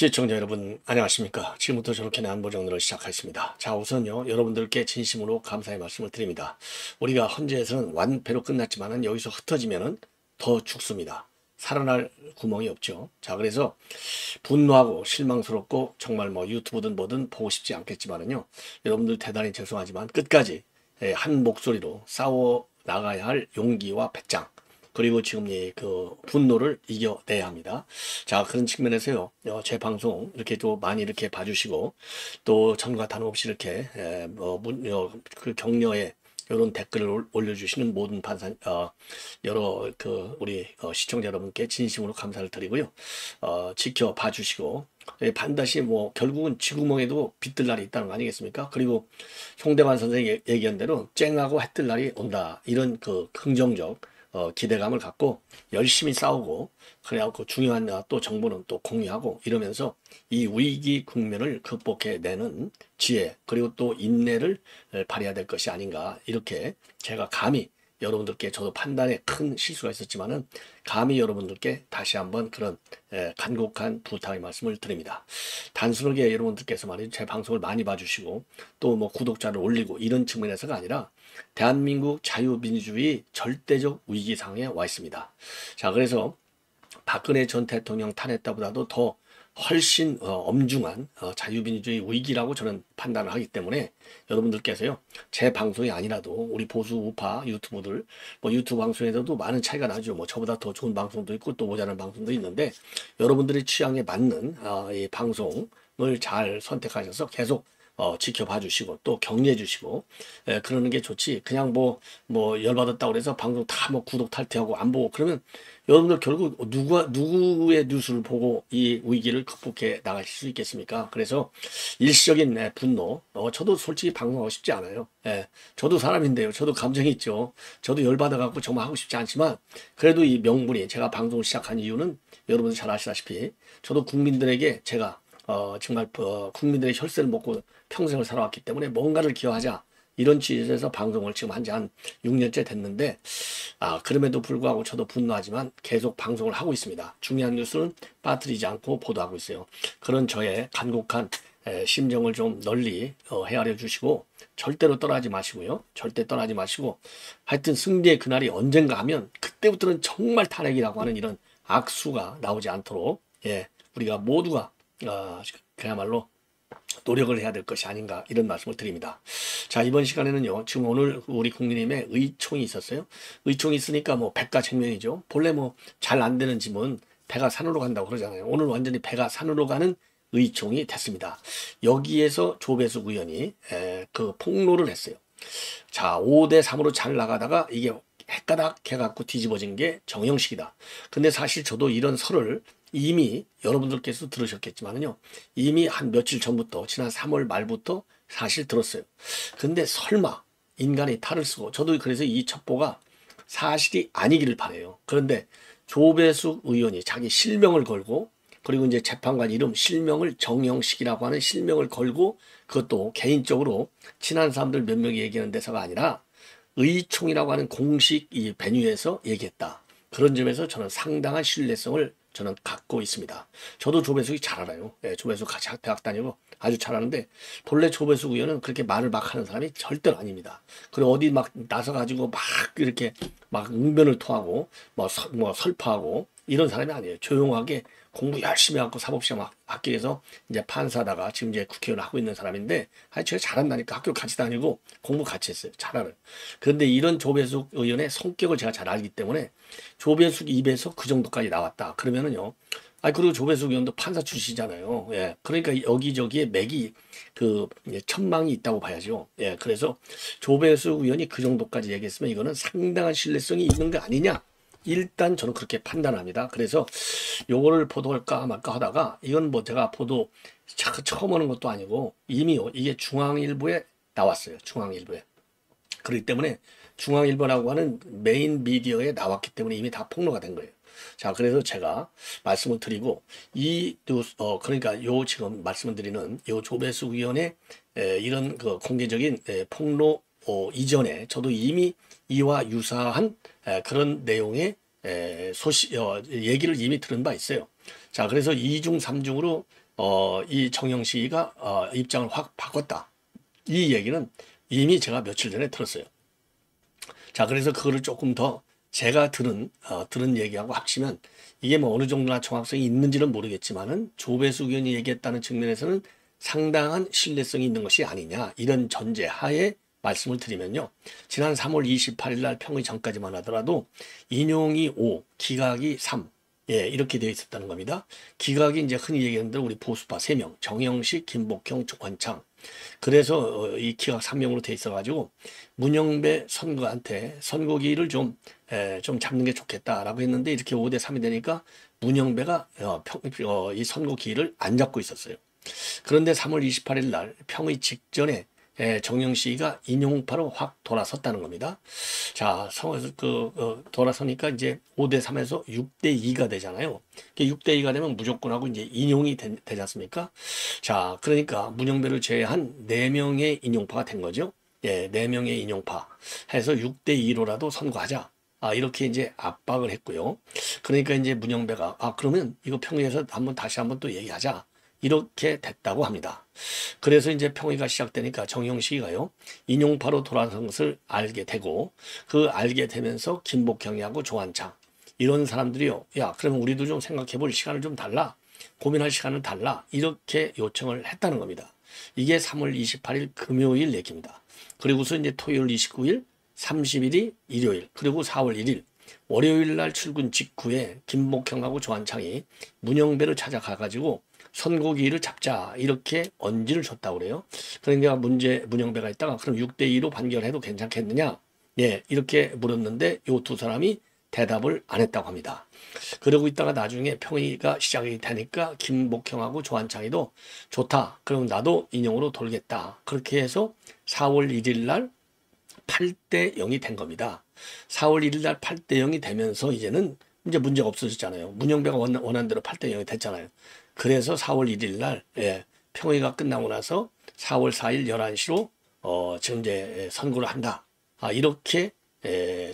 시청자 여러분 안녕하십니까. 지금부터 저렇게 안보정리를 시작하겠습니다. 자, 우선요 여러분들께 진심으로 감사의 말씀을 드립니다. 우리가 헌재에서는 완패로 끝났지만은 여기서 흩어지면은 더 죽습니다. 살아날 구멍이 없죠. 자, 그래서 분노하고 실망스럽고 정말 뭐 유튜브든 뭐든 보고 싶지 않겠지만은요, 여러분들 대단히 죄송하지만 끝까지 한 목소리로 싸워 나가야 할 용기와 배짱, 그리고 지금 그 분노를 이겨내야 합니다. 자, 그런 측면에서요, 제 방송 이렇게 또 많이 이렇게 봐주시고, 또 전과 다름없이 이렇게 그 격려에 이런 댓글을 올려주시는 모든 여러 우리 시청자 여러분께 진심으로 감사를 드리고요. 지켜봐 주시고, 반드시 뭐 결국은 쥐구멍에도 빛들 날이 있다는 거 아니겠습니까? 그리고 송대관 선생이 얘기한 대로 쨍하고 해뜰 날이 온다, 이런 그 긍정적 기대감을 갖고 열심히 싸우고, 그래갖고 중요한 또 정보는 또 공유하고 이러면서 이 위기 국면을 극복해내는 지혜, 그리고 또 인내를 발휘해야 될 것이 아닌가, 이렇게 제가 감히 여러분들께, 저도 판단에 큰 실수가 있었지만은 감히 여러분들께 다시 한번 그런 간곡한 부탁의 말씀을 드립니다. 단순하게 여러분들께서 말이죠, 제 방송을 많이 봐주시고 또 뭐 구독자를 올리고 이런 측면에서가 아니라 대한민국 자유민주주의 절대적 위기 상황에 와 있습니다. 자, 그래서 박근혜 전 대통령 탄핵보다도 더 훨씬 엄중한 자유민주주의 위기라고 저는 판단을 하기 때문에 여러분들께서요, 제 방송이 아니라도 우리 보수 우파 유튜브들, 뭐 유튜브 방송에서도 많은 차이가 나죠. 뭐 저보다 더 좋은 방송도 있고 또 모자란 방송도 있는데, 여러분들의 취향에 맞는 이 방송을 잘 선택하셔서 계속 지켜봐 주시고 또 격려해 주시고, 그러는 게 좋지. 그냥 뭐 열받았다고 그래서 방송 다 뭐 구독 탈퇴하고 안 보고 그러면 여러분들 결국 누구의 뉴스를 보고 이 위기를 극복해 나가실 수 있겠습니까? 그래서 일시적인 분노, 저도 솔직히 방송하고 싶지 않아요. 저도 사람인데요. 저도 감정이 있죠. 저도 열받아갖고 정말 하고 싶지 않지만, 그래도 이 명분이, 제가 방송을 시작한 이유는 여러분들 잘 아시다시피 저도 국민들에게 제가 정말 국민들의 혈세를 먹고 평생을 살아왔기 때문에 뭔가를 기여하자, 이런 취지에서 방송을 지금 한 지 한 6년째 됐는데, 그럼에도 불구하고 저도 분노하지만 계속 방송을 하고 있습니다. 중요한 뉴스는 빠뜨리지 않고 보도하고 있어요. 그런 저의 간곡한 심정을 좀 널리 헤아려 주시고, 절대로 떠나지 마시고요. 절대 떠나지 마시고, 하여튼 승리의 그날이 언젠가 하면 그때부터는 정말 탄핵이라고 하는 이런 악수가 나오지 않도록, 우리가 모두가 그야말로 노력을 해야 될 것이 아닌가, 이런 말씀을 드립니다. 자, 이번 시간에는요, 지금 오늘 우리 국민의힘에 의총이 있었어요. 의총이 있으니까 뭐 백가쟁명이죠. 본래 뭐 잘 안 되는 집은 배가 산으로 간다고 그러잖아요. 오늘 완전히 배가 산으로 가는 의총이 됐습니다. 여기에서 조배숙 의원이 그 폭로를 했어요. 자, 5대3으로 잘 나가다가 이게 헷가닥 해갖고 뒤집어진 게 정형식이다. 근데 사실 저도 이런 설을 이미 여러분들께서 들으셨겠지만요, 이미 한 며칠 전부터, 지난 3월 말부터 사실 들었어요. 근데 설마 인간이 탈을 쓰고, 저도 그래서 이 첩보가 사실이 아니기를 바라요. 그런데 조배숙 의원이 자기 실명을 걸고, 그리고 이제 재판관 이름 실명을 정형식이라고 하는 실명을 걸고, 그것도 개인적으로 친한 사람들 몇 명이 얘기하는 데서가 아니라 의총이라고 하는 공식 이 베뉴에서 얘기했다. 그런 점에서 저는 상당한 신뢰성을 저는 갖고 있습니다. 저도 조배숙이 잘 알아요. 조배숙 같이 대학 다니고 아주 잘 아는데, 본래 조배숙 의원은 그렇게 말을 막 하는 사람이 절대로 아닙니다. 그리고 어디 막 나서가지고 막 이렇게 막 응변을 토하고 뭐 설파하고 이런 사람이 아니에요. 조용하게 공부 열심히 하고 사법시험 학교에서 이제 판사다가 지금 이제 국회의원 하고 있는 사람인데, 제가 잘한다니까. 학교 같이 다니고 공부 같이 했어요. 잘 알아요. 그런데 이런 조배숙 의원의 성격을 제가 잘 알기 때문에 조배숙 입에서 그 정도까지 나왔다 그러면은요, 그리고 조배숙 의원도 판사 출신이잖아요. 그러니까 여기저기에 맥이 천망이 있다고 봐야죠. 그래서 조배숙 의원이 그 정도까지 얘기했으면 이거는 상당한 신뢰성이 있는 거 아니냐, 일단 저는 그렇게 판단합니다. 그래서 요거를 보도할까 말까 하다가, 이건 뭐 제가 보도 처음 하는 것도 아니고 이미 이게 중앙일보에 나왔어요. 중앙일보에. 그렇기 때문에 중앙일보라고 하는 메인 미디어에 나왔기 때문에 이미 다 폭로가 된 거예요. 자, 그래서 제가 말씀을 드리고, 그러니까 지금 말씀을 드리는 조배숙 의원의 이런 그 공개적인 폭로 이전에 저도 이미 이와 유사한 그런 내용의 얘기를 이미 들은 바 있어요. 자, 그래서 2중 3중으로 이 정영식이가 입장을 확 바꿨다. 이 얘기는 이미 제가 며칠 전에 들었어요. 자, 그래서 그거를 조금 더 제가 들은 얘기하고 합치면 이게 뭐 어느 정도나 정확성이 있는지는 모르겠지만은 조배수 의원이 얘기했다는 측면에서는 상당한 신뢰성이 있는 것이 아니냐, 이런 전제 하에 말씀을 드리면요. 지난 3월 28일 날 평의 전까지만 하더라도 인용이 5, 기각이 3, 예, 이렇게 되어 있었다는 겁니다. 기각이 이제 흔히 얘기하는 대로 우리 보수파 3명, 정영식, 김복형, 조관창. 그래서 이 기각 3명으로 돼 있어가지고 문영배 선거한테 선거기를 좀 잡는 게 좋겠다라고 했는데, 이렇게 5대 3이 되니까 문영배가 이 선거기를 안 잡고 있었어요. 그런데 3월 28일 날 평의 직전에 정영식이가 인용파로 확 돌아섰다는 겁니다. 자, 돌아서니까 이제 5대 3에서 6대 2가 되잖아요. 6대 2가 되면 무조건 하고 이제 인용이 되지 않습니까? 자, 그러니까 문영배를 제외한 4명의 인용파가 된 거죠. 예, 4명의 인용파 해서 6대 2로라도 선거하자. 이렇게 이제 압박을 했고요. 그러니까 이제 문영배가 그러면 이거 평의에서 다시 한번 또 얘기하자. 이렇게 됐다고 합니다. 그래서 이제 평의가 시작되니까 정영식이가요, 인용파로 돌아선 것을 알게 되고, 그 알게 되면서 김복형이하고 조한창, 이런 사람들이요, 야, 그러면 우리도 좀 생각해 볼 시간을 좀 달라. 고민할 시간을 달라. 이렇게 요청을 했다는 겁니다. 이게 3월 28일 금요일 얘기입니다. 그리고서 이제 토요일 29일, 30일이 일요일, 그리고 4월 1일, 월요일 날 출근 직후에 김복형하고 조한창이 문영배를 찾아가가지고 선고기일을 잡자, 이렇게 언지를 줬다고 그래요. 그러니까 문영배가 있다가 그럼 6대 2로 판결해도 괜찮겠느냐? 예, 이렇게 물었는데 이 두 사람이 대답을 안 했다고 합니다. 그러고 있다가 나중에 평의가 시작이 되니까 김복형하고 조한창이도 좋다, 그럼 나도 인용으로 돌겠다. 그렇게 해서 4월 1일 날 8대 0이 된 겁니다. 4월 1일 날 8대 0이 되면서 이제는 이제 문제가 없어졌잖아요. 문영배가 원한 대로 8대 0이 됐잖아요. 그래서 4월 1일 날 평의가 끝나고 나서 4월 4일 11시로 지금 이제 선고를 한다. 이렇게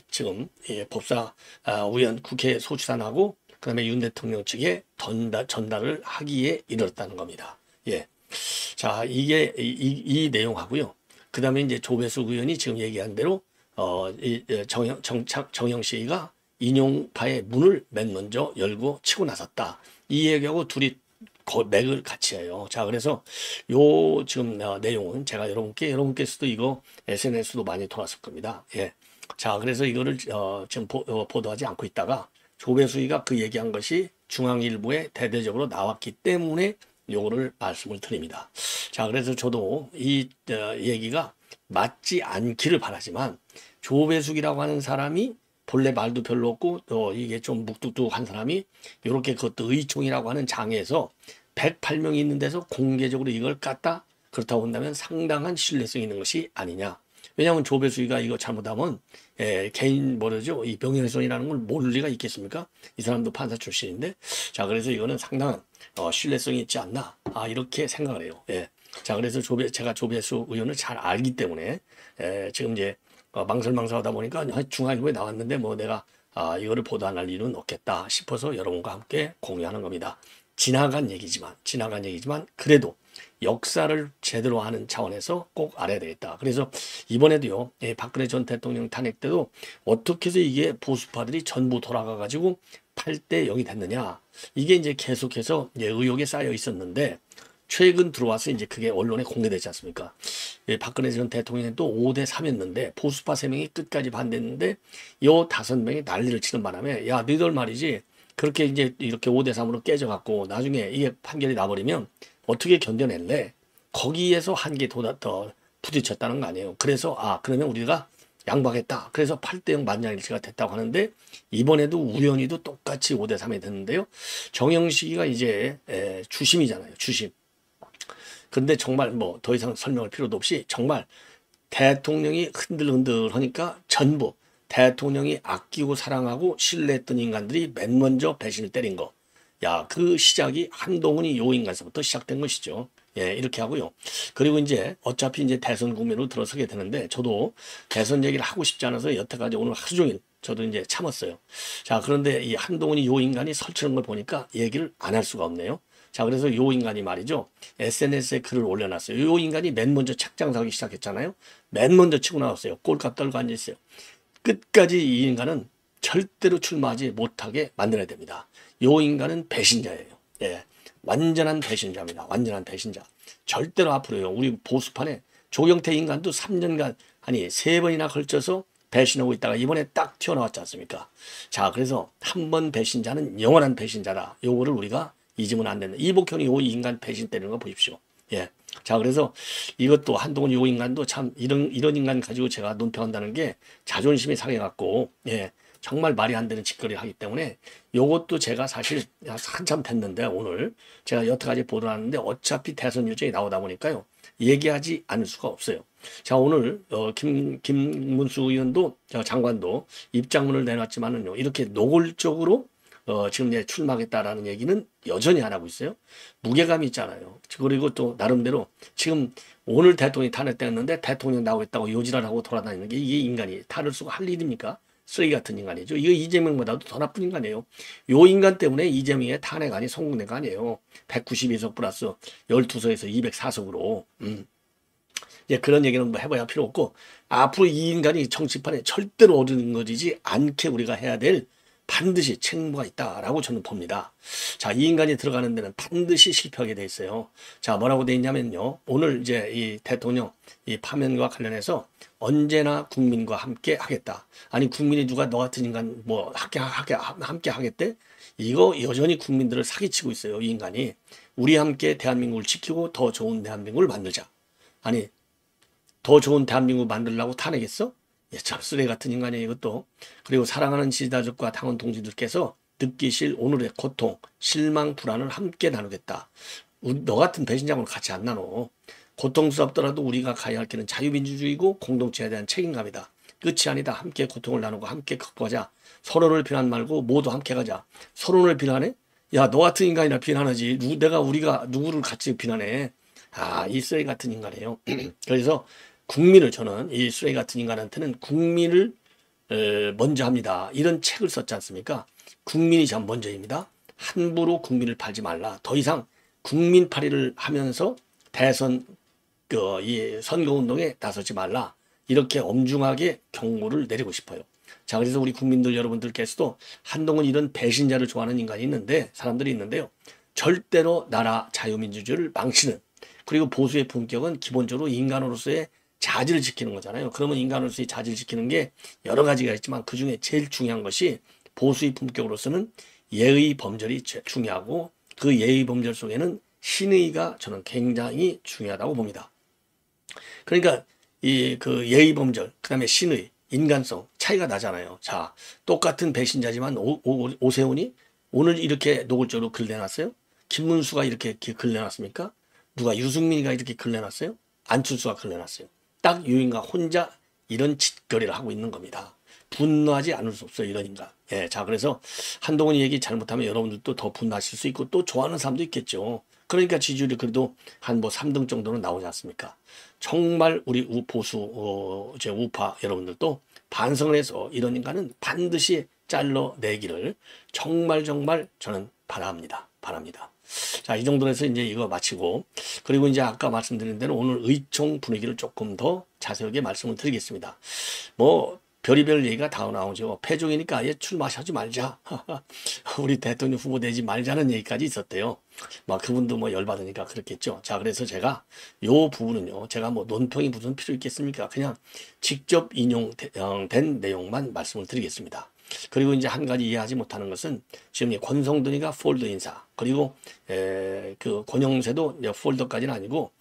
지금 법사위원 국회 소추단하고 그다음에 윤 대통령 측에 전달을 하기에 이르렀다는 겁니다. 예. 자, 이게 이 내용하고요. 그다음에 이제 조배수 의원이 지금 얘기한 대로 정영식이가 인용파의 문을 맨 먼저 열고 치고 나섰다. 이 얘기하고 둘이 맥을 같이 해요. 자, 그래서 요 지금 내용은 제가 여러분께서도 이거 SNS도 많이 돌았을 겁니다. 예. 자, 그래서 이거를 지금 보도하지 않고 있다가 조배수희가 그 얘기한 것이 중앙일보에 대대적으로 나왔기 때문에 요거를 말씀을 드립니다. 자, 그래서 저도 이 얘기가 맞지 않기를 바라지만, 조배숙이라고 하는 사람이 본래 말도 별로 없고 또 이게 좀 묵뚝뚝한 사람이 이렇게 그것도 의총이라고 하는 장에서 108명이 있는 데서 공개적으로 이걸 깠다? 그렇다고 한다면 상당한 신뢰성이 있는 것이 아니냐. 왜냐하면 조배수희가 이거 잘못하면 개인 이 명예훼손이라는 걸 모를 리가 있겠습니까? 이 사람도 판사 출신인데. 자, 그래서 이거는 상당한 신뢰성이 있지 않나, 이렇게 생각을 해요. 예. 자, 그래서 제가 조배수 의원을 잘 알기 때문에 지금 이제 망설하다 보니까 중앙일보에 나왔는데 내가 이거를 보도 안 할 이유는 없겠다 싶어서 여러분과 함께 공유하는 겁니다. 지나간 얘기지만 그래도 역사를 제대로 아는 차원에서 꼭 알아야 되겠다. 그래서 이번에도요, 박근혜 전 대통령 탄핵 때도 어떻게 해서 이게 보수파들이 전부 돌아가가지고 8대 0이 됐느냐. 이게 이제 계속해서 의혹에 쌓여 있었는데, 최근 들어와서 이제 그게 언론에 공개되지 않습니까? 박근혜 전 대통령이 또 5대 3였는데 보수파 3명이 끝까지 반대했는데 요 5명이 난리를 치는 바람에, 야, 너희들 말이지, 그렇게 이제 이렇게 5대 3으로 깨져갖고 나중에 이게 판결이 나버리면 어떻게 견뎌낼래? 거기에서 한계 더 부딪혔다는 거 아니에요. 그래서 그러면 우리가 양보하겠다. 그래서 8대 0 만장일치가 됐다고 하는데, 이번에도 우연히도 똑같이 5대 3이 됐는데요. 정영식이가 이제 주심이잖아요. 주심. 근데 정말 더 이상 설명할 필요도 없이 정말 대통령이 흔들흔들하니까 전부 대통령이 아끼고 사랑하고 신뢰했던 인간들이 맨 먼저 배신을 때린 거. 야, 그 시작이 한동훈이 요 인간에서부터 시작된 것이죠. 예, 이렇게 하고요. 그리고 이제 어차피 이제 대선 국면으로 들어서게 되는데, 저도 대선 얘기를 하고 싶지 않아서 여태까지 오늘 하루 종일 저도 이제 참았어요. 자, 그런데 이 한동훈이 요 인간이 설치는 걸 보니까 얘기를 안 할 수가 없네요. 자, 그래서 요 인간이 말이죠. SNS에 글을 올려놨어요. 요 인간이 맨 먼저 책장사기 시작했잖아요. 맨 먼저 치고 나왔어요. 꼴값 떨고 앉아있어요. 끝까지 이 인간은 절대로 출마하지 못하게 만들어야 됩니다. 요 인간은 배신자예요. 예, 완전한 배신자입니다. 완전한 배신자. 절대로 앞으로요. 우리 보수판에 조경태 인간도 3년간 아니 3번이나 걸쳐서 배신하고 있다가 이번에 딱 튀어나왔지 않습니까? 자, 그래서 한 번 배신자는 영원한 배신자다. 요거를 우리가 잊으면 안 된다. 이복형이 요 인간 배신 때리는 거 보십시오. 예. 자, 그래서 이것도 한동훈 요 인간도 참 이런 인간 가지고 제가 논평한다는 게 자존심이 상해갖고, 예. 정말 말이 안 되는 짓거리를 하기 때문에 요것도 제가 사실 한참 됐는데 오늘 제가 여태까지 보도를 하는데 어차피 대선 일정이 나오다 보니까요. 얘기하지 않을 수가 없어요. 자, 오늘 김문수 의원도 장관도 입장문을 내놨지만은요. 이렇게 노골적으로 지금 이제 출마하겠다라는 얘기는 여전히 안 하고 있어요. 무게감이 있잖아요. 그리고 또 나름대로 지금 오늘 대통령이 탄핵됐는데 대통령 나오겠다고 요지랄하고 돌아다니는 게 이게 인간이 탈을수가 할 일입니까? 쓰레기 같은 인간이죠. 이거 이재명보다도 더 나쁜 인간이에요. 요 인간 때문에 이재명의 탄핵안이 성공된 거 아니에요. 192석 플러스 12석에서 204석으로. 예, 그런 얘기는 뭐 해봐야 필요 없고 앞으로 이 인간이 정치판에 절대로 어른거리지 않게 우리가 해야 될 반드시 책무가 있다라고 저는 봅니다. 자, 이 인간이 들어가는 데는 반드시 실패하게 돼 있어요. 자, 뭐라고 돼 있냐면요. 오늘 이제 이 대통령 이 파면과 관련해서 언제나 국민과 함께 하겠다. 아니, 국민이 누가 너 같은 인간 뭐 함께 하겠대? 이거 여전히 국민들을 사기치고 있어요. 이 인간이. 우리 함께 대한민국을 지키고 더 좋은 대한민국을 만들자. 아니, 더 좋은 대한민국 만들려고 탄핵했어? 예, 참 쓰레기 같은 인간이에요, 이것도. 그리고 사랑하는 지지자들과 당원 동지들께서 느끼실 오늘의 고통, 실망, 불안을 함께 나누겠다. 너 같은 배신자하고는 같이 안 나눠. 고통스럽더라도 우리가 가야 할 길은 자유민주주의고 공동체에 대한 책임감이다. 끝이 아니다. 함께 고통을 나누고 함께 극복하자. 서로를 비난 말고 모두 함께 가자. 서로를 비난해? 야, 너 같은 인간이나 비난하지. 우리가 누구를 같이 비난해? 아, 이 쓰레기 같은 인간이에요. 그래서 국민을 저는 이 쓰레기 같은 인간한테는 국민을 먼저 합니다. 이런 책을 썼지 않습니까? 국민이 참 먼저입니다. 함부로 국민을 팔지 말라. 더 이상 국민팔이를 하면서 대선 이 선거운동에 나서지 말라. 이렇게 엄중하게 경고를 내리고 싶어요. 자, 그래서 우리 국민들 여러분들께서도 한동훈 이런 배신자를 좋아하는 인간이 있는데 사람들이 있는데요. 절대로 나라 자유민주주의를 망치는 그리고 보수의 품격은 기본적으로 인간으로서의 자질을 지키는 거잖아요. 그러면 인간으로서의 자질을 지키는 게 여러 가지가 있지만 그중에 제일 중요한 것이 보수의 품격으로서는 예의 범절이 중요하고 그 예의 범절 속에는 신의가 저는 굉장히 중요하다고 봅니다. 그러니까 그 예의 범절, 그다음에 신의, 인간성 차이가 나잖아요. 자, 똑같은 배신자지만 오세훈이 오늘 이렇게 노골적으로 글 내놨어요? 김문수가 이렇게 글 내놨습니까? 누가 유승민이가 이렇게 글 내놨어요? 안철수가 글 내놨어요. 딱 유인가 혼자 이런 짓거리를 하고 있는 겁니다. 분노하지 않을 수 없어요. 이런 인간. 예, 자, 그래서 한동훈이 얘기 잘못하면 여러분들도 더 분노하실 수 있고 또 좋아하는 사람도 있겠죠. 그러니까 지지율이 그래도 한 뭐 3등 정도는 나오지 않습니까? 정말 우리 보수 이제 우파 여러분들도 반성을 해서 이런 인간은 반드시 잘라내기를 정말 저는 바랍니다. 자, 이 정도로 해서 이제 이거 마치고 그리고 이제 아까 말씀드린 대로 오늘 의총 분위기를 조금 더 자세하게 말씀을 드리겠습니다. 뭐 별의별 얘기가 다 나오죠. 패종이니까 아예 출마하지 말자. 우리 대통령 후보 되지 말자는 얘기까지 있었대요. 막 그분도 뭐 열받으니까 그렇겠죠. 자, 그래서 제가 요 부분은요. 제가 뭐 논평이 무슨 필요 있겠습니까? 그냥 직접 인용된 내용만 말씀을 드리겠습니다. 그리고 이제 한 가지 이해하지 못하는 것은 지금 권성동이가 폴더 인사 그리고 그 권영세도 폴더까지는 아니고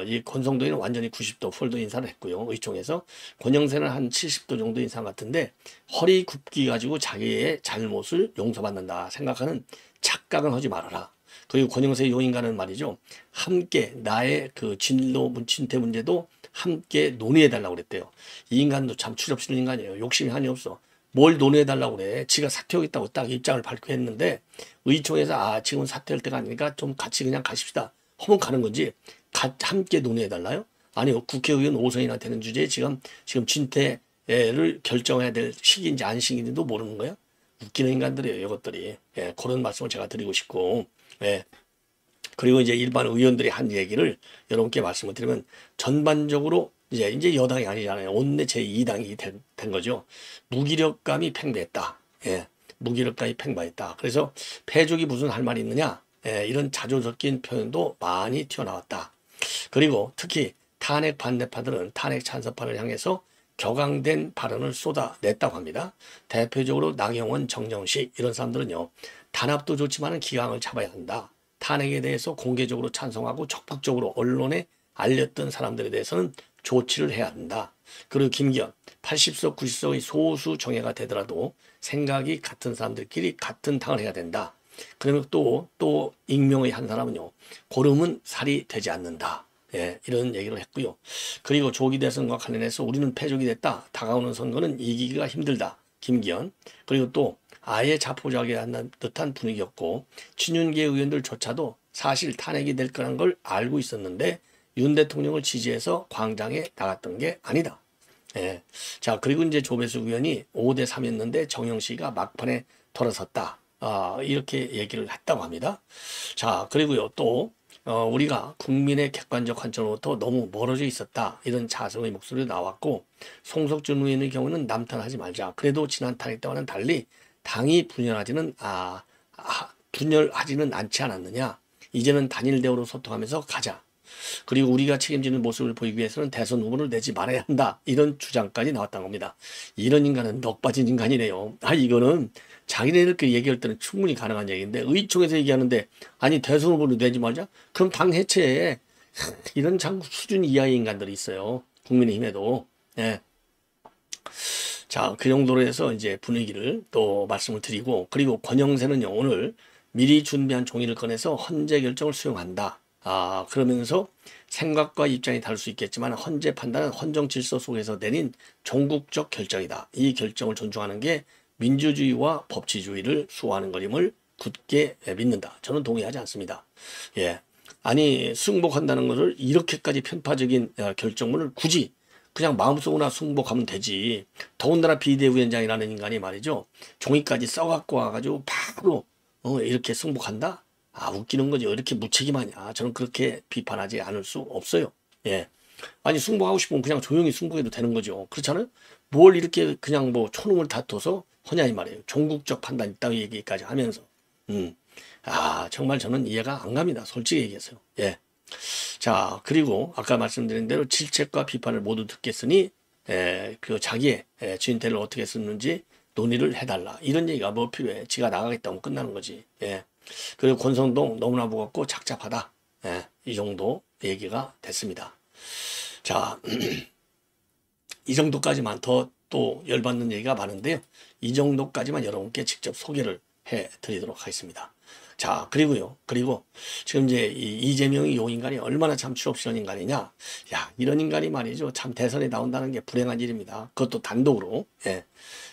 이 권성동이는 완전히 90도 폴더 인사를 했고요. 의총에서 권영세는 한 70도 정도 인사 같은데 허리 굽기 가지고 자기의 잘못을 용서받는다 생각하는 착각은 하지 말아라. 그리고 권영세 요 인간은 말이죠. 함께 나의 그 진로 진퇴 문제도 함께 논의해달라고 그랬대요. 이 인간도 참 추접스러운 인간이에요. 욕심이 한이 없어. 뭘 논의해달라고 그래. 지가 사퇴하겠다고 딱 입장을 밝히고 했는데 의총에서 지금 사퇴할 때가 아니니까 좀 같이 그냥 가십시다. 하면 가는 건지 함께 논의해달라요? 아니 국회의원 5선이나 되는 주제에 지금 진퇴를 결정해야 될 시기인지 안 시기인지도 모르는 거야? 웃기는 인간들이에요. 이것들이. 예, 그런 말씀을 제가 드리고 싶고 예. 그리고 이제 일반 의원들이 한 얘기를 여러분께 말씀을 드리면 전반적으로 이제 여당이 아니잖아요. 원내 제2당이 된 거죠. 무기력감이 팽배했다. 예. 무기력감이 팽배했다. 그래서 패족이 무슨 할 말이 있느냐. 예, 이런 자조 섞인 표현도 많이 튀어나왔다. 그리고 특히 탄핵 반대파들은 탄핵 찬성파를 향해서 격앙된 발언을 쏟아냈다고 합니다. 대표적으로 나경원, 정정식 이런 사람들은요. 단합도 좋지만 기강을 잡아야 한다. 탄핵에 대해서 공개적으로 찬성하고 적극적으로 언론에 알렸던 사람들에 대해서는 조치를 해야 한다. 그리고 김기현 80석 90석의 소수 정예가 되더라도 생각이 같은 사람들끼리 같은 당을 해야 된다. 그러면 또 익명의 한 사람은요. 고름은 살이 되지 않는다. 예, 이런 얘기를 했고요. 그리고 조기 대선과 관련해서 우리는 패족이 됐다. 다가오는 선거는 이기기가 힘들다. 김기현. 그리고 또 아예 자포자기한 듯한 분위기였고 친윤계 의원들조차도 사실 탄핵이 될 거란 걸 알고 있었는데 윤 대통령을 지지해서 광장에 나갔던 게 아니다. 예. 자, 그리고 이제 조배수 의원이 5대 3이었는데 정영식이가 막판에 돌아섰다. 이렇게 얘기를 했다고 합니다. 자, 그리고요, 또, 우리가 국민의 객관적 관점으로부터 너무 멀어져 있었다. 이런 자성의 목소리도 나왔고, 송석준 의원의 경우는 남탄하지 말자. 그래도 지난 탄핵 때와는 달리 당이 분열하지는 않지 않았느냐. 이제는 단일 대우로 소통하면서 가자. 그리고 우리가 책임지는 모습을 보이기 위해서는 대선 후보를 내지 말아야 한다. 이런 주장까지 나왔던 겁니다. 이런 인간은 넋 빠진 인간이네요. 이거는 자기네들끼리 얘기할 때는 충분히 가능한 얘기인데 의총에서 얘기하는데 아니 대선 후보를 내지 말자? 그럼 당 해체해. 이런 참 수준 이하의 인간들이 있어요. 국민의힘에도. 예. 자, 그 정도로 해서 이제 분위기를 또 말씀을 드리고 그리고 권영세는요 오늘 미리 준비한 종이를 꺼내서 헌재 결정을 수용한다. 그러면서 생각과 입장이 다를 수 있겠지만 헌재 판단은 헌정 질서 속에서 내린 종국적 결정이다. 이 결정을 존중하는 게 민주주의와 법치주의를 수호하는 것임을 굳게 믿는다. 저는 동의하지 않습니다. 예. 아니 승복한다는 것을 이렇게까지 편파적인 결정문을 굳이 그냥 마음속으로 승복하면 되지. 더군다나 비대위원장이라는 인간이 말이죠. 종이까지 써갖고 와가지고 바로 이렇게 승복한다? 웃기는 거죠. 이렇게 무책임하냐. 저는 그렇게 비판하지 않을 수 없어요. 예. 아니, 승복하고 싶으면 그냥 조용히 승복해도 되는 거죠. 그렇잖아요? 뭘 이렇게 그냥 뭐 초능을 다퉈서 하냐 이 말이에요. 종국적 판단 있다고 얘기까지 하면서. 정말 저는 이해가 안 갑니다. 솔직히 얘기해서요. 예. 자, 그리고 아까 말씀드린 대로 질책과 비판을 모두 듣겠으니, 그 자기의 진퇴를 어떻게 쓰는지 논의를 해달라. 이런 얘기가 뭐 필요해. 지가 나가겠다면 끝나는 거지. 예. 그리고 권성동 너무나 무겁고 착잡하다. 예, 이 정도 얘기가 됐습니다. 자, 이 정도까지만 더 또 열받는 얘기가 많은데요. 이 정도까지만 여러분께 직접 소개를 해 드리도록 하겠습니다. 자, 그리고 지금 이제 이재명이 요 인간이 얼마나 참 추억스러운 인간이냐. 야, 이런 인간이 말이죠. 참 대선에 나온다는 게 불행한 일입니다. 그것도 단독으로. 예.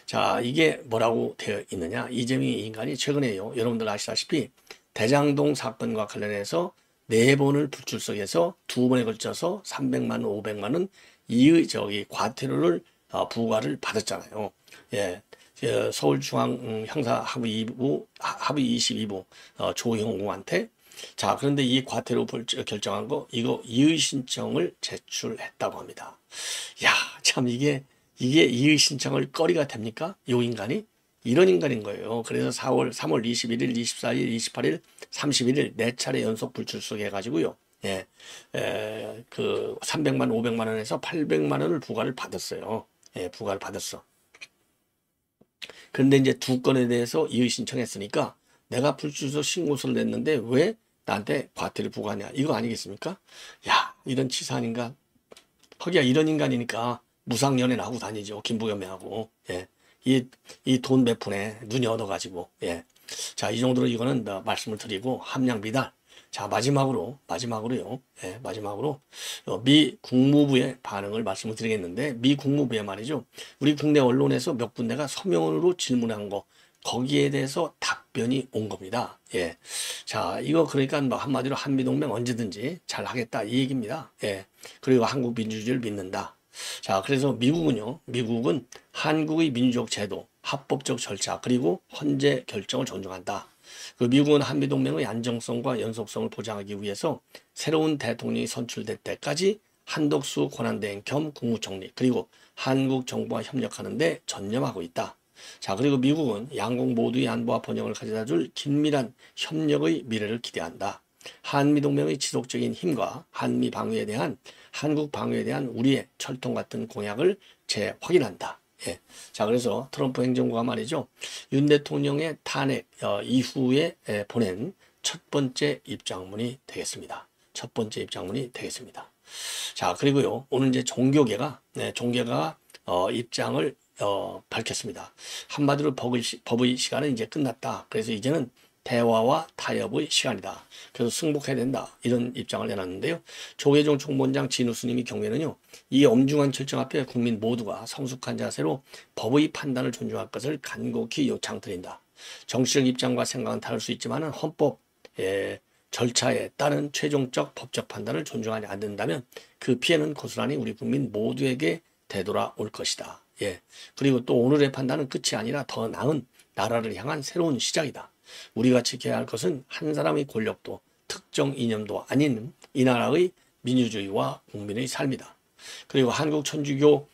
자, 이게 뭐라고 되어 있느냐. 이재명 인간이 최근에요. 여러분들 아시다시피 대장동 사건과 관련해서 4번을 불출석해서 2번에 걸쳐서 300만 원, 500만 원 과태료를 부과를 받았잖아요. 예. 서울중앙 형사합의 2부, 합의 22부 조형우한테. 자, 그런데 이 과태료 결정한 거 이거 이의 신청을 제출했다고 합니다. 야, 참 이게 이의 신청을 거리가 됩니까? 요 인간이 이런 인간인 거예요. 그래서 3월 21일, 24일, 28일, 31일 4차례 연속 불출석 해가지고요. 예, 그 300만, 500만 원에서 800만 원을 부과를 받았어요. 예, 부과를 받았어. 그런데 이제 2건에 대해서 이의 신청했으니까 내가 불출석 신고서를 냈는데 왜 나한테 과태료 부과하냐. 이거 아니겠습니까? 야, 이런 치사한 인간. 허기야 이런 인간이니까 무상연애나 하고 다니죠. 김부겸매하고. 예. 이 돈 몇 푼에 눈이 얻어가지고. 예. 자, 이 정도로 이거는 말씀을 드리고 함량 미달. 자, 마지막으로요. 예, 마지막으로 미 국무부의 반응을 말씀을 드리겠는데 미 국무부에 말이죠. 우리 국내 언론에서 몇 군데가 서면으로 질문한 거 거기에 대해서 답변이 온 겁니다. 예. 자, 이거 그러니까 뭐 한마디로 한미동맹 언제든지 잘 하겠다 이 얘기입니다. 예. 그리고 한국 민주주의를 믿는다. 자, 그래서 미국은 한국의 민주적 제도, 합법적 절차, 그리고 헌재 결정을 존중한다. 그 미국은 한미동맹의 안정성과 연속성을 보장하기 위해서 새로운 대통령이 선출될 때까지 한덕수 권한대행 겸 국무총리 그리고 한국 정부와 협력하는 데 전념하고 있다. 자, 그리고 미국은 양국 모두의 안보와 번영을 가져다 줄 긴밀한 협력의 미래를 기대한다. 한미동맹의 지속적인 힘과 한국 방위에 대한 우리의 철통 같은 공약을 재확인한다. 예. 자, 그래서 트럼프 행정부가 말이죠. 윤 대통령의 탄핵 이후에 보낸 첫 번째 입장문이 되겠습니다. 첫 번째 입장문이 되겠습니다. 자, 그리고요. 오늘 이제 종교계가 입장을 밝혔습니다. 한마디로 법의 시간은 이제 끝났다. 그래서 이제는 대화와 타협의 시간이다. 그래서 승복해야 된다. 이런 입장을 내놨는데요. 조계종 총무원장 진우스님이 경우에는요. 이 엄중한 결정 앞에 국민 모두가 성숙한 자세로 법의 판단을 존중할 것을 간곡히 요청드린다. 정치적 입장과 생각은 다를 수 있지만 헌법 절차에 따른 최종적 법적 판단을 존중하지 않는다면 그 피해는 고스란히 우리 국민 모두에게 되돌아올 것이다. 예. 그리고 또 오늘의 판단은 끝이 아니라 더 나은 나라를 향한 새로운 시작이다. 우리가 지켜야 할 것은 한 사람의 권력도 특정 이념도 아닌 이 나라의 민주주의와 국민의 삶이다. 그리고 한국천주교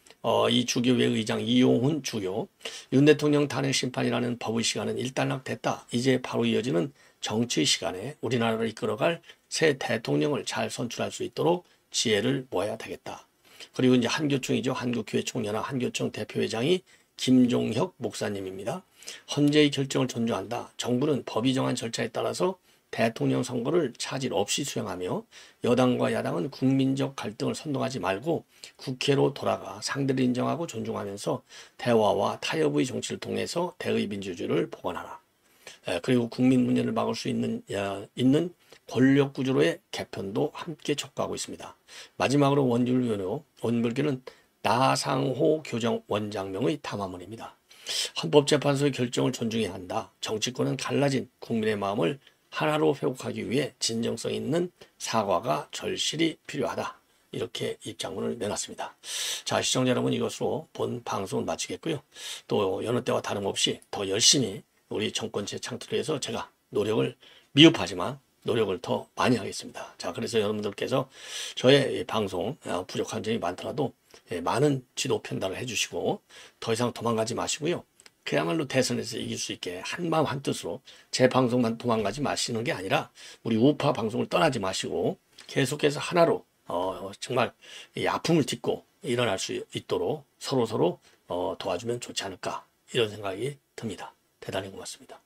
이 주교회 의장 이용훈 주교, 윤 대통령 탄핵 심판이라는 법의 시간은 일단락됐다. 이제 바로 이어지는 정치의 시간에 우리나라를 이끌어갈 새 대통령을 잘 선출할 수 있도록 지혜를 모아야 되겠다. 그리고 이제 한교총이죠. 한국교회총연합 한교총 대표회장이 김종혁 목사님입니다. 헌재의 결정을 존중한다. 정부는 법이 정한 절차에 따라서 대통령 선거를 차질 없이 수행하며 여당과 야당은 국민적 갈등을 선동하지 말고 국회로 돌아가 상대를 인정하고 존중하면서 대화와 타협의 정치를 통해서 대의 민주주의를 복원하라. 그리고 국민 문제를 막을 수 있는 권력 구조로의 개편도 함께 촉구하고 있습니다. 마지막으로 원불교는 나상호 교정 원장명의 담화문입니다. 헌법재판소의 결정을 존중해야 한다. 정치권은 갈라진 국민의 마음을 하나로 회복하기 위해 진정성 있는 사과가 절실히 필요하다. 이렇게 입장문을 내놨습니다. 자, 시청자 여러분, 이것으로 본 방송을 마치겠고요. 또 여느 때와 다름없이 더 열심히 우리 정권 재창출을 위해서 제가 미흡하지만 노력을 더 많이 하겠습니다. 자, 그래서 여러분들께서 저의 방송 부족한 점이 많더라도 많은 지도 편달을 해주시고 더 이상 도망가지 마시고요. 그야말로 대선에서 이길 수 있게 한마음 한뜻으로 제 방송만 도망가지 마시는 게 아니라 우리 우파 방송을 떠나지 마시고 계속해서 하나로 정말 이 아픔을 딛고 일어날 수 있도록 서로 도와주면 좋지 않을까 이런 생각이 듭니다. 대단히 고맙습니다.